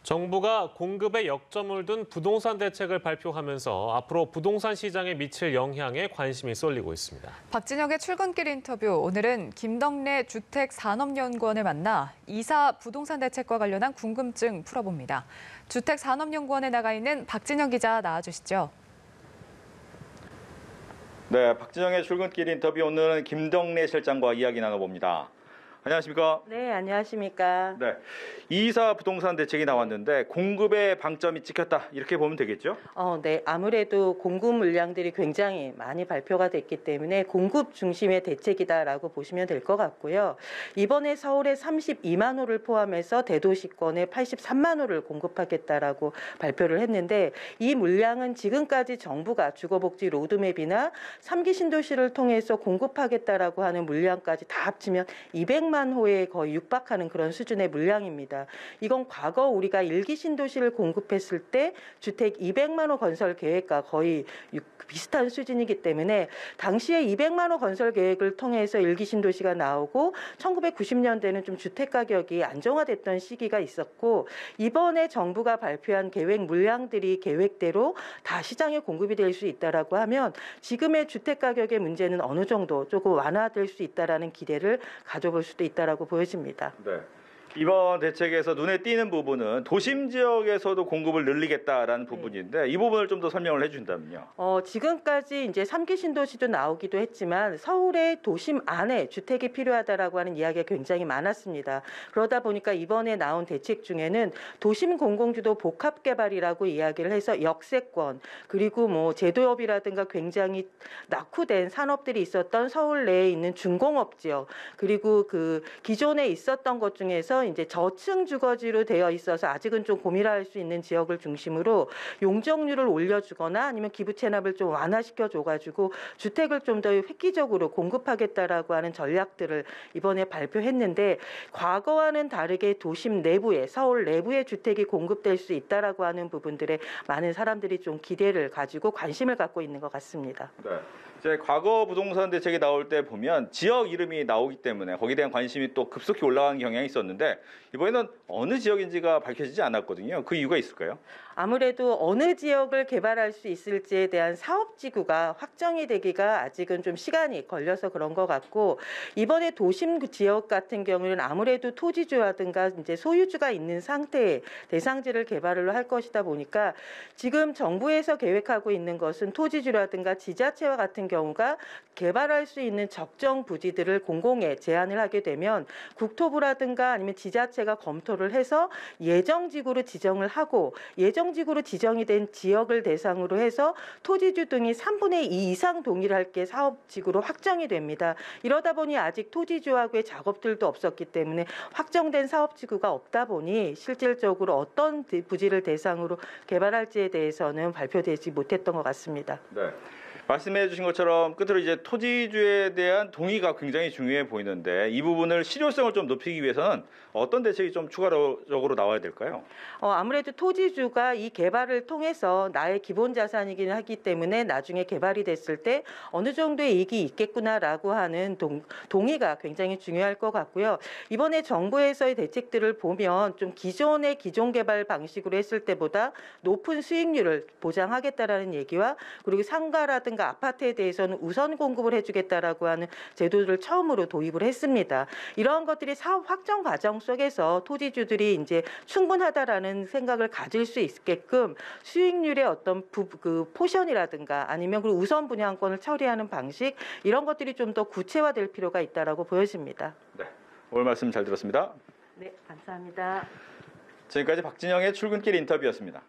정부가 공급에 역점을 둔 부동산 대책을 발표하면서 앞으로 부동산 시장에 미칠 영향에 관심이 쏠리고 있습니다. 박진영의 출근길 인터뷰, 오늘은 김덕래 주택산업연구원을 만나 이사 부동산 대책과 관련한 궁금증 풀어봅니다. 주택산업연구원에 나가 있는 박진영 기자 나와주시죠. 네, 박진영의 출근길 인터뷰, 오늘은 김덕래 실장과 이야기 나눠봅니다. 안녕하십니까? 네, 안녕하십니까? 네, 이사 부동산 대책이 나왔는데 공급에 방점이 찍혔다, 이렇게 보면 되겠죠? 네, 아무래도 공급 물량들이 굉장히 많이 발표가 됐기 때문에 공급 중심의 대책이다라고 보시면 될 것 같고요. 이번에 서울에 32만 호를 포함해서 대도시권에 83만 호를 공급하겠다라고 발표를 했는데, 이 물량은 지금까지 정부가 주거복지 로드맵이나 3기 신도시를 통해서 공급하겠다라고 하는 물량까지 다 합치면 200만 호에 거의 육박하는 그런 수준의 물량입니다. 이건 과거 우리가 1기 신도시를 공급했을 때 주택 200만 호 건설 계획과 거의 비슷한 수준이기 때문에, 당시에 200만 호 건설 계획을 통해서 1기 신도시가 나오고 1990년대는 좀 주택 가격이 안정화됐던 시기가 있었고, 이번에 정부가 발표한 계획 물량들이 계획대로 다 시장에 공급이 될 수 있다라고 하면 지금의 주택 가격의 문제는 어느 정도 조금 완화될 수 있다라는 기대를 가져볼 수도 있다라고 보여집니다. 네. 이번 대책에서 눈에 띄는 부분은 도심 지역에서도 공급을 늘리겠다라는 부분인데, 이 부분을 좀 더 설명을 해준다면요. 지금까지 이제 3기 신도시도 나오기도 했지만 서울의 도심 안에 주택이 필요하다라고 하는 이야기가 굉장히 많았습니다. 그러다 보니까 이번에 나온 대책 중에는 도심 공공주도 복합 개발이라고 이야기를 해서 역세권, 그리고 뭐 제도업이라든가 굉장히 낙후된 산업들이 있었던 서울 내에 있는 중공업 지역, 그리고 그 기존에 있었던 것 중에서 이제 저층 주거지로 되어 있어서 아직은 좀 고민할 수 있는 지역을 중심으로 용적률을 올려주거나 아니면 기부 체납을 좀 완화시켜 줘가지고 주택을 좀 더 획기적으로 공급하겠다라고 하는 전략들을 이번에 발표했는데, 과거와는 다르게 도심 내부에, 서울 내부에 주택이 공급될 수 있다라고 하는 부분들에 많은 사람들이 좀 기대를 가지고 관심을 갖고 있는 것 같습니다. 네. 이제 과거 부동산 대책이 나올 때 보면 지역 이름이 나오기 때문에 거기에 대한 관심이 또 급속히 올라간 경향이 있었는데, 이번에는 어느 지역인지가 밝혀지지 않았거든요. 그 이유가 있을까요? 아무래도 어느 지역을 개발할 수 있을지에 대한 사업지구가 확정이 되기가 아직은 좀 시간이 걸려서 그런 것 같고, 이번에 도심 지역 같은 경우는 아무래도 토지주라든가 이제 소유주가 있는 상태의 대상지를 개발을 할 것이다 보니까, 지금 정부에서 계획하고 있는 것은 토지주라든가 지자체와 같은 경우가 개발할 수 있는 적정 부지들을 공공에 제한을 하게 되면 국토부라든가 아니면 지자체가 검토를 해서 예정지구로 지정을 하고, 예정지구로 지정이 된 지역을 대상으로 해서 토지주 등이 3분의 2 이상 동일할 게 사업지구로 확정이 됩니다. 이러다 보니 아직 토지주하고의 작업들도 없었기 때문에 확정된 사업지구가 없다 보니 실질적으로 어떤 부지를 대상으로 개발할지에 대해서는 발표되지 못했던 것 같습니다. 네. 말씀해 주신 것처럼 끝으로 이제 토지주에 대한 동의가 굉장히 중요해 보이는데, 이 부분을 실효성을 좀 높이기 위해서는 어떤 대책이 좀 추가적으로 나와야 될까요? 아무래도 토지주가 이 개발을 통해서 나의 기본 자산이긴 하기 때문에 나중에 개발이 됐을 때 어느 정도의 이익이 있겠구나라고 하는 동의가 굉장히 중요할 것 같고요. 이번에 정부에서의 대책들을 보면 좀 기존의 기존 개발 방식으로 했을 때보다 높은 수익률을 보장하겠다라는 얘기와, 그리고 상가라든가 아파트에 대해서는 우선 공급을 해주겠다라고 하는 제도를 처음으로 도입을 했습니다. 이러한 것들이 사업 확정 과정 속에서 토지주들이 이제 충분하다라는 생각을 가질 수 있게끔 수익률의 어떤 포션이라든가 아니면 그 우선 분양권을 처리하는 방식, 이런 것들이 좀 더 구체화될 필요가 있다라고 보여집니다. 네, 오늘 말씀 잘 들었습니다. 네, 감사합니다. 지금까지 박진영의 출근길 인터뷰였습니다.